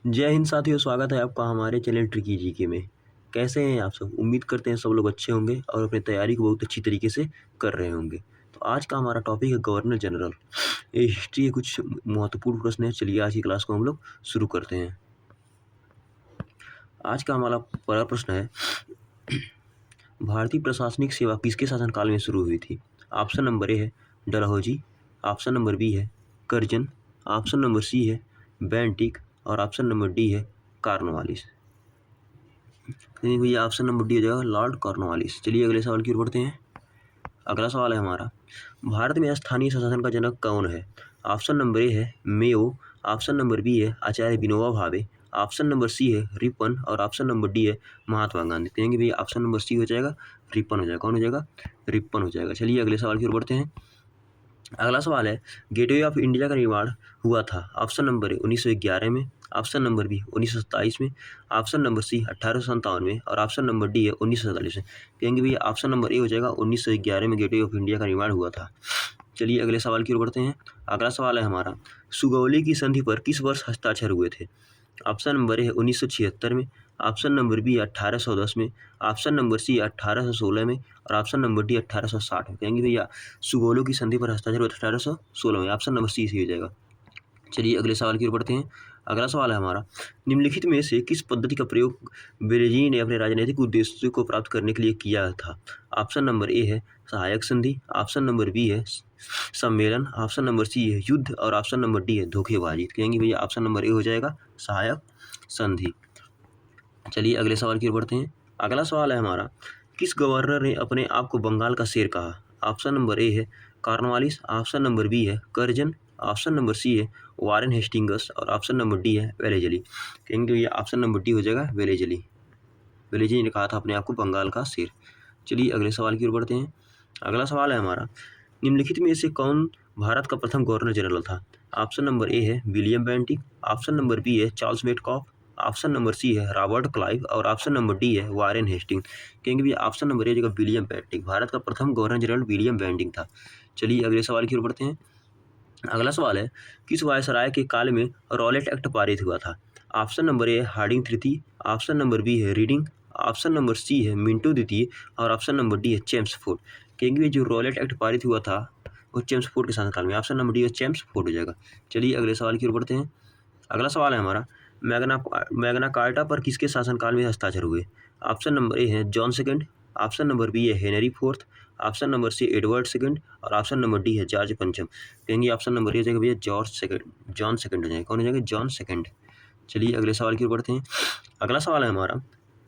जय हिंद साथियों, स्वागत है आपका हमारे चैनल ट्रिकी जीके में। कैसे हैं आप सब? उम्मीद करते हैं सब लोग अच्छे होंगे और अपनी तैयारी को बहुत अच्छी तरीके से कर रहे होंगे। तो आज का हमारा टॉपिक है गवर्नर जनरल। ये हिस्ट्री के कुछ महत्वपूर्ण प्रश्न है। चलिए आज की क्लास को हम लोग शुरू करते हैं। आज का हमारा पहला प्रश्न है, भारतीय प्रशासनिक सेवा किसके शासनकाल में शुरू हुई थी? ऑप्शन नंबर ए है डलहौजी, ऑप्शन नंबर बी है कर्जन, ऑप्शन नंबर सी है बेंटिक और ऑप्शन नंबर डी है कॉर्नवालिस। भैया ऑप्शन नंबर डी हो जाएगा लॉर्ड कॉर्नवालिस। चलिए अगले सवाल की ओर बढ़ते हैं। अगला सवाल है हमारा, भारत में स्थानीय शासन का जनक कौन है? ऑप्शन नंबर ए है मेयो, ऑप्शन नंबर बी है आचार्य Vinoba Bhave, option number C है रिपन और ऑप्शन नंबर डी है महात्मा गांधी। कहेंगे भैया ऑप्शन नंबर सी हो जाएगा रिपन हो जाएगा। कौन हो जाएगा? रिपन हो जाएगा। चलिए अगले सवाल की ओर बढ़ते हैं। अगला सवाल है, गेटवे ऑफ इंडिया का निर्माण हुआ था? ऑप्शन नंबर ए 1911 में, ऑप्शन नंबर बी 1927 में, ऑप्शन नंबर सी 1857 में और ऑप्शन नंबर डी है 1947 में। कहेंगे भैया ऑप्शन नंबर ए हो जाएगा 1911 में गेटवे ऑफ इंडिया का निर्माण हुआ था। चलिए अगले सवाल की ओर बढ़ते हैं। अगला सवाल है हमारा, सुगौली की संधि पर किस वर्ष हस्ताक्षर हुए थे? ऑप्शन नंबर ए है 1976 में, ऑप्शन नंबर बी 1810 में, ऑप्शन नंबर सी 1816 में और ऑप्शन नंबर डी 1860 में। कहेंगे भैया सुगौली की संधि पर हस्ताक्षर हुआ था 1816 में। ऑप्शन नंबर सी हो जाएगा। चलिए अगले सवाल की ओर बढ़ते हैं। अगला सवाल है हमारा, निम्नलिखित में से किस पद्धति का प्रयोग बेल्जियम ने अपने राजनीतिक उद्देश्यों को प्राप्त करने के लिए किया था? ऑप्शन नंबर ए है सहायक संधि, ऑप्शन नंबर बी है सम्मेलन, ऑप्शन नंबर सी है युद्ध और ऑप्शन नंबर डी है धोखेबाजी। कहेंगे भैया ऑप्शन नंबर ए हो जाएगा सहायक संधि। चलिए अगले सवाल की ओर बढ़ते हैं। अगला सवाल है हमारा, किस गवर्नर ने अपने आप को बंगाल का शेर कहा? ऑप्शन नंबर ए है कॉर्नवालिस, ऑप्शन नंबर बी है कर्जन, ऑप्शन नंबर सी है वारेन हेस्टिंग्स और ऑप्शन नंबर डी है वेलेजली। कहेंगे ये ऑप्शन नंबर डी हो जाएगा वेलेजली। वेलेजली ने कहा था अपने आप को बंगाल का शेर। चलिए अगले सवाल की ओर बढ़ते हैं। अगला सवाल है हमारा, निम्नलिखित में से कौन भारत का प्रथम गवर्नर जनरल था? ऑप्शन नंबर ए है William Bentinck, option number B है Charles Metcalfe, option number C है रॉबर्ट क्लाइव और ऑप्शन नंबर डी है वारेन हेस्टिंग। कहेंगे भी ऑप्शन नंबर ए जगह विलियम बेंटिक। भारत का प्रथम गवर्नर जनरल विलियम बेंटिक था। चलिए अगले सवाल की ओर बढ़ते हैं। अगला सवाल है, किस वायसराय के काल में रॉलेट एक्ट पारित हुआ था? ऑप्शन नंबर ए हार्डिंग तृतीय, ऑप्शन नंबर बी है रीडिंग, ऑप्शन नंबर सी है मिंटो द्वितीय और ऑप्शन नंबर डी है चेम्सफोर्ड। कहेंगे जो रॉलेट एक्ट पारित हुआ था वो चेम्सफोर्ड के शासनकाल में। ऑप्शन नंबर डी है चेम्सफोर्ड हो जाएगा। चलिए अगले सवाल की ओर बढ़ते हैं। अगला सवाल है हमारा, मैग्ना कार्टा पर किसके शासनकाल में हस्ताक्षर हुए? ऑप्शन नंबर ए है John second, option number B है Henry fourth, option number C Edward second और ऑप्शन नंबर डी है जॉर्ज पंचम। कहेंगे ऑप्शन नंबर ए हो जाएगा भैया जॉर्ज सेकंड, जॉन सेकंड हो जाएगा। कौन हो जाएगा? John second. चलिए अगले सवाल की ओर बढ़ते हैं। अगला सवाल है हमारा,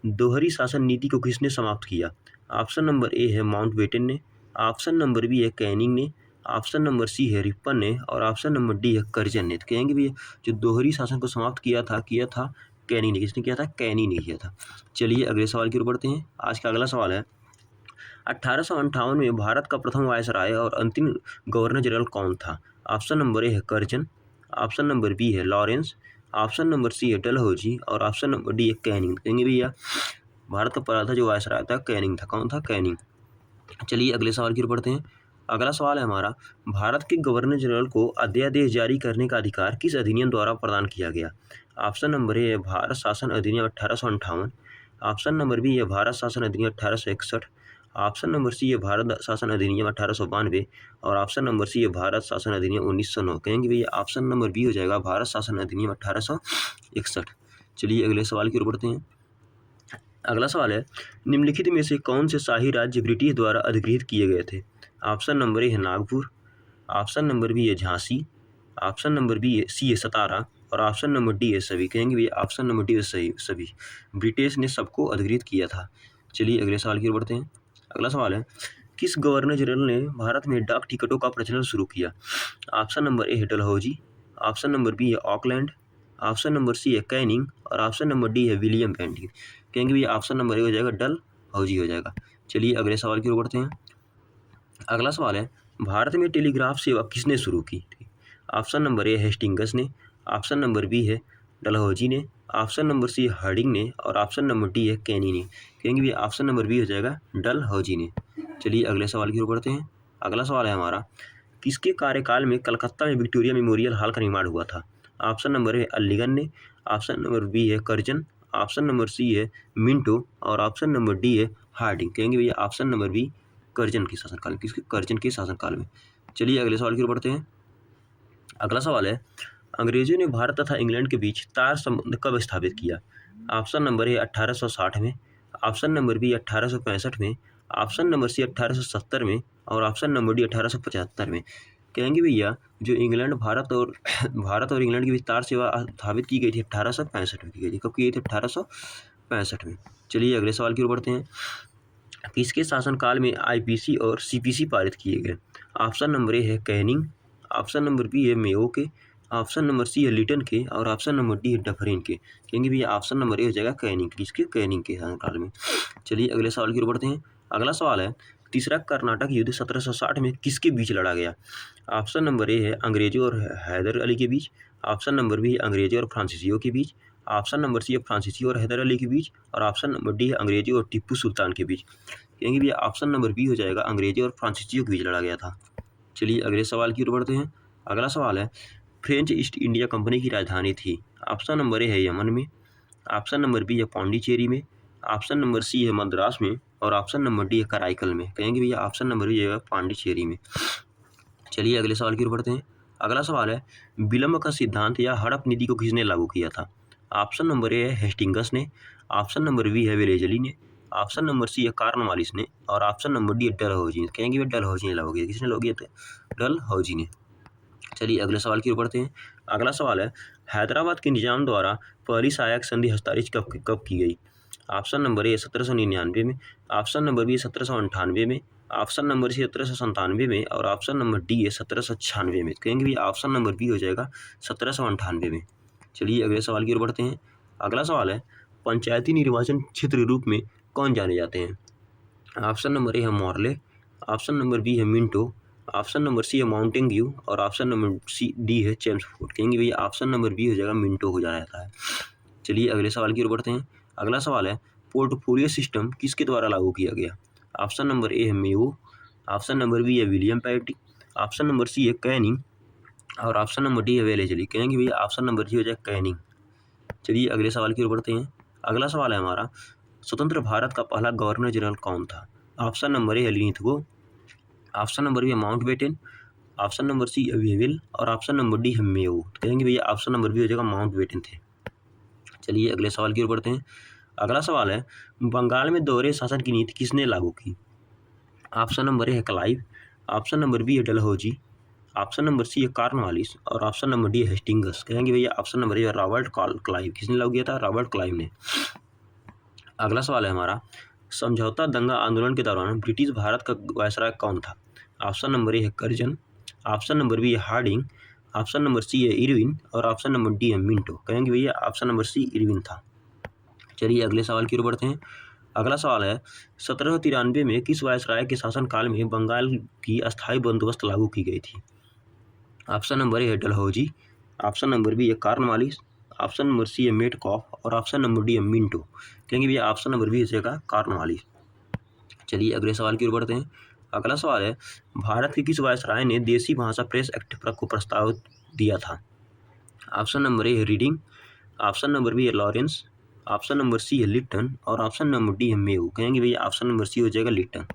दोहरी शासन नीति को किसने समाप्त किया? ऑप्शन नंबर ए है माउंटबेटन ने, ऑप्शन नंबर बी है कैनिंग ने, ऑप्शन नंबर सी है रिपन ने और ऑप्शन नंबर डी है कर्जन ने। तो कहेंगे भैया जो दोहरी शासन को समाप्त किया था कैनिंग ने। किसने किया था? कैनिंग ने किया था। चलिए अगले सवाल की ओर बढ़ते हैं। आज का अगला सवाल है, 1858 में भारत का प्रथम वायसराय और अंतिम गवर्नर जनरल कौन था? ऑप्शन नंबर ए है कर्जन, ऑप्शन नंबर बी है लॉरेंस, ऑप्शन नंबर सी है डलहौजी और ऑप्शन नंबर डी है कैनिंग। कहेंगे भैया भारत का पहला जो वायसराय था कैनिंग था। कौन था? कैनिंग। चलिए अगले सवाल की ओर बढ़ते हैं। अगला सवाल है हमारा, भारत के गवर्नर जनरल को अध्यादेश जारी करने का अधिकार किस अधिनियम द्वारा प्रदान किया गया? ऑप्शन नंबर ए है भारत शासन अधिनियम 1858, ऑप्शन नंबर बी है भारत शासन अधिनियम 1861, ऑप्शन नंबर सी है भारत शासन अधिनियम 1892 और ऑप्शन नंबर सी है भारत शासन अधिनियम 1909। कहेंगे भैया ऑप्शन नंबर बी हो जाएगा भारत शासन अधिनियम 1861। चलिए अगले सवाल की ओर बढ़ते हैं। अगला सवाल है, निम्नलिखित में से कौन से शाही राज्य ब्रिटिश द्वारा अधिगृहित किए गए थे? ऑप्शन नंबर ए है नागपुर, ऑप्शन नंबर बी है झांसी, ऑप्शन नंबर बी है सी है सतारा और ऑप्शन नंबर डी है सभी। कहेंगे भैया ऑप्शन नंबर डी है सही सभी। ब्रिटिश ने सबको अधिगृहित किया था। चलिए अगले सवाल की ओर बढ़ते हैं। अगला सवाल है, किस गवर्नर जनरल ने भारत में डाक टिकटों का प्रचलन शुरू किया? ऑप्शन नंबर ए है डलहौजी, ऑप्शन नंबर बी है ऑकलैंड, ऑप्शन नंबर सी है कैनिंग और ऑप्शन नंबर डी है विलियम बेंटिक। कहेंगे भैया ऑप्शन नंबर ए हो जाएगा डलहौजी हो जाएगा। चलिए अगले सवाल की ओर बढ़ते हैं। अगला सवाल है, भारत में टेलीग्राफ सेवा किसने शुरू की थी? ऑप्शन नंबर ए हेस्टिंगस ने, ऑप्शन नंबर बी है डलहौजी ने, ऑप्शन नंबर सी हार्डिंग ने और ऑप्शन नंबर डी है कैनी ने। कहेंगे भी ऑप्शन नंबर बी हो जाएगा डलहौजी ने। चलिए अगले सवाल की ओर बढ़ते हैं। अगला सवाल है हमारा, किसके कार्यकाल में कलकत्ता में विक्टोरिया मेमोरियल हॉल का निर्माण हुआ था? ऑप्शन नंबर है अलीगढ़ ने, ऑप्शन नंबर बी है करजन, ऑप्शन नंबर सी है मिंटो और ऑप्शन नंबर डी है हार्डिंग। कहेंगे भैया ऑप्शन नंबर बी करजन के शासनकाल में। किसके? करजन के शासनकाल में। चलिए अगले सवाल की ओर बढ़ते हैं। अगला सवाल है, अंग्रेजों ने भारत तथा इंग्लैंड के बीच तार संबंध कब स्थापित किया? ऑप्शन नंबर है 1860 में, ऑप्शन नंबर बी 1865 में, ऑप्शन नंबर सी 1870 में और ऑप्शन नंबर डी 1875 में। कहेंगे भैया जो इंग्लैंड भारत और भारत और इंग्लैंड के बीच तार सेवा स्थापित की गई थी 1865 में की गई थी। कब की गई थी? 1865 में। चलिए अगले सवाल की ओर बढ़ते हैं। किसके शासनकाल में आईपीसी और सीपीसी पारित किए गए? ऑप्शन नंबर ए है कैनिंग, ऑप्शन नंबर बी है मेयो के, ऑप्शन नंबर सी है लिटन के और ऑप्शन नंबर डी है डफरिन के। कहेंगे भैया ऑप्शन नंबर ए हो जाएगा कैनिंग। किसके? कैनिंग के शासनकाल में। चलिए अगले सवाल की ओर बढ़ते हैं। अगला सवाल है, तीसरा कर्नाटक युद्ध 1760 में किसके बीच लड़ा गया? ऑप्शन नंबर ए है अंग्रेजों और हैदर अली के बीच, ऑप्शन नंबर बी है अंग्रेजों और फ्रांसीसियों के बीच, ऑप्शन नंबर सी है फ्रांसीसियों और हैदर अली के बीच और ऑप्शन नंबर डी है अंग्रेजों और टीपू सुल्तान के बीच। कहेंगे भैया ऑप्शन नंबर बी हो जाएगा अंग्रेजों और फ्रांसीसियों के बीच लड़ा गया था। चलिए अगले सवाल की ओर बढ़ते हैं। अगला सवाल है, फ्रेंच ईस्ट इंडिया कंपनी की राजधानी थी? ऑप्शन नंबर ए है यमन में, ऑप्शन नंबर बी है पौंडीचेरी में, ऑप्शन नंबर सी है मद्रास में और ऑप्शन नंबर डी है कराईकल में। कहेंगे भैया ऑप्शन नंबर बी है पांडिचेरी में। चलिए अगले सवाल की ओर बढ़ते हैं। अगला सवाल है, विलंब का सिद्धांत या हड़प नीति को किसने लागू किया था? ऑप्शन नंबर ए है हेस्टिंगस ने, ऑप्शन नंबर बी है वेलेजली ने, ऑप्शन नंबर सी है कॉर्नवालिस ने और ऑप्शन नंबर डी है डलहौजी ने। कहेंगे भैया डलहौजी ने लागू किया। किसने लागू किया था? डलहौजी ने। चलिए अगले सवाल की ओर बढ़ते हैं। अगला सवाल है, हैदराबाद के निजाम द्वारा पहली सहायक संधि हस्ताक्षरित कब की गई? ऑप्शन नंबर ए 1799 में, ऑप्शन नंबर बी 1798 में, ऑप्शन नंबर सी 1797 में और ऑप्शन नंबर डी है 1796 में। कहेंगे भी ऑप्शन नंबर बी हो जाएगा 1798 में। चलिए अगले सवाल की ओर बढ़ते हैं। अगला सवाल है, पंचायती निर्वाचन क्षेत्र के रूप में कौन जाने जाते हैं? ऑप्शन नंबर ए है मॉर्ले, ऑप्शन नंबर बी है मिंटो, ऑप्शन नंबर सी है माउंटेन्यू और ऑप्शन नंबर सी डी है चेम्सफोर्ड। कहेंगे भैया ऑप्शन नंबर बी हो जाएगा मिंटो हो जाना जाता है। चलिए अगले सवाल की ओर बढ़ते हैं। अगला सवाल है, पोर्टफोलियो सिस्टम किसके द्वारा लागू किया गया? ऑप्शन नंबर ए है मेयो, ऑप्शन नंबर बी है William Petty, option number C है कैनिंग और ऑप्शन नंबर डी है वेलेजली। कहेंगे भैया ऑप्शन नंबर डी हो जाएगा कैनिंग। चलिए अगले सवाल की ओर बढ़ते हैं। अगला सवाल है हमारा, स्वतंत्र भारत का पहला गवर्नर जनरल कौन था? ऑप्शन नंबर ए है लिनिथगो, ऑप्शन नंबर बी है माउंटबेटन, ऑप्शन नंबर सी है वेविल और ऑप्शन नंबर डी है मेयो। कहेंगे भैया ऑप्शन नंबर बी हो जाएगा माउंटबेटन थे। चलिए अगले सवाल की ओर बढ़ते हैं। अगला सवाल है, बंगाल में दोहरे शासन की नीति किसने लागू की? ऑप्शन नंबर ए है क्लाइव, ऑप्शन नंबर बी है डलहौजी, ऑप्शन नंबर सी है कॉर्नवालिस और ऑप्शन नंबर डी है हेस्टिंगस। कहेंगे भैया ऑप्शन नंबर ए है रॉबर्ट क्लाइव। किसने लागू किया था? रॉबर्ट क्लाइव ने। अगला सवाल है हमारा, समझौता दंगा आंदोलन के दौरान ब्रिटिश भारत का वायसराय कौन था? ऑप्शन नंबर ए है कर्जन, ऑप्शन नंबर बी है हार्डिंग, ऑप्शन नंबर सी है इरविन और ऑप्शन नंबर डी है मिंटो। कहेंगे भैया ऑप्शन नंबर सी इरविन था। चलिए अगले सवाल की ओर बढ़ते हैं। अगला सवाल है, 1793 में किस वायसराय के शासनकाल में बंगाल की अस्थायी बंदोबस्त लागू की गई थी? ऑप्शन नंबर ए है डलहौजी, ऑप्शन नंबर बी है कॉर्नवालिस, ऑप्शन नंबर सी है मेटकॉफ और ऑप्शन नंबर डी है मिंटो। कहेंगे भैया ऑप्शन नंबर बी होगा कॉर्नवालिस। चलिए अगले सवाल की ओर बढ़ते हैं। अगला सवाल है, भारत के किस वायसराय ने देसी भाषा प्रेस एक्ट को प्रस्ताव दिया था? ऑप्शन नंबर ए है रीडिंग, ऑप्शन नंबर बी है लॉरेंस, ऑप्शन नंबर सी है लिप्टन और ऑप्शन नंबर डी है मेयो। कहेंगे भैया ऑप्शन नंबर सी हो जाएगा लिप्टन।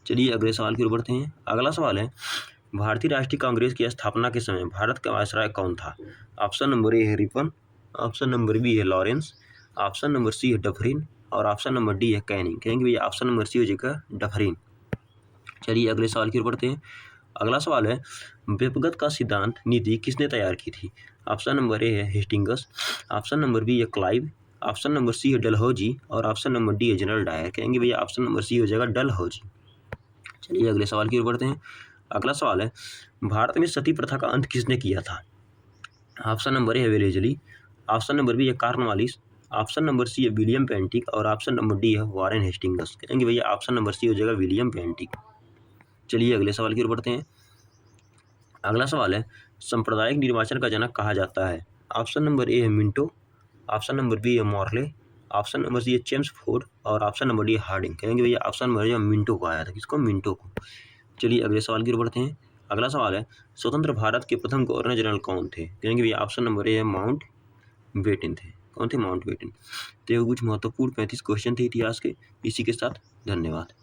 चलिए अगले सवाल की ओर बढ़ते हैं। अगला सवाल है, भारतीय राष्ट्रीय कांग्रेस की स्थापना के समय भारत का वायसराय कौन था? ऑप्शन नंबर ए है रिपन, ऑप्शन नंबर बी है लॉरेंस, ऑप्शन नंबर सी है डफरिन और ऑप्शन नंबर डी है कैनिंग। कहेंगे भैया ऑप्शन नंबर सी हो जाएगा डफरिन। चलिए अगले सवाल की ओर बढ़ते हैं। अगला सवाल है, व्यक्तिगत का सिद्धांत नीति किसने तैयार की थी? ऑप्शन नंबर ए है हेस्टिंगस, ऑप्शन नंबर बी है क्लाइव, ऑप्शन नंबर सी है डलहौजी और ऑप्शन नंबर डी है जनरल डायर। कहेंगे भैया ऑप्शन नंबर सी हो जाएगा डलहौजी। चलिए अगले सवाल की ओर बढ़ते हैं। अगला सवाल है, भारत में सती प्रथा का अंत किसने किया था? ऑप्शन नंबर ए है वेलेजली, ऑप्शन नंबर बी है कॉर्नवालिस, ऑप्शन नंबर सी है विलियम पेंटिक और ऑप्शन नंबर डी है वॉरेन हेस्टिंगस। कहेंगे भैया ऑप्शन नंबर सी हो जाएगा विलियम पेंटिक। चलिए अगले सवाल की ओर बढ़ते हैं। अगला सवाल है, सांप्रदायिक निर्वाचन का जनक कहा जाता है? ऑप्शन नंबर ए है मिंटो, ऑप्शन नंबर बी है मॉर्ले, ऑप्शन नंबर सी है चेम्सफोर्ड और ऑप्शन नंबर डी है हार्डिंग। कहेंगे भैया ऑप्शन नंबर मिंटो को आया था। किसको? मिंटो को। चलिए अगले सवाल की ओर बढ़ते हैं। अगला सवाल है, स्वतंत्र भारत के प्रथम गवर्नर जनरल कौन थे? यानी कि ऑप्शन नंबर ए है माउंट बेटन थे। कौन थे? Mountbatten. तो ये कुछ महत्वपूर्ण 35 क्वेश्चन थे इतिहास के। इसी के साथ धन्यवाद।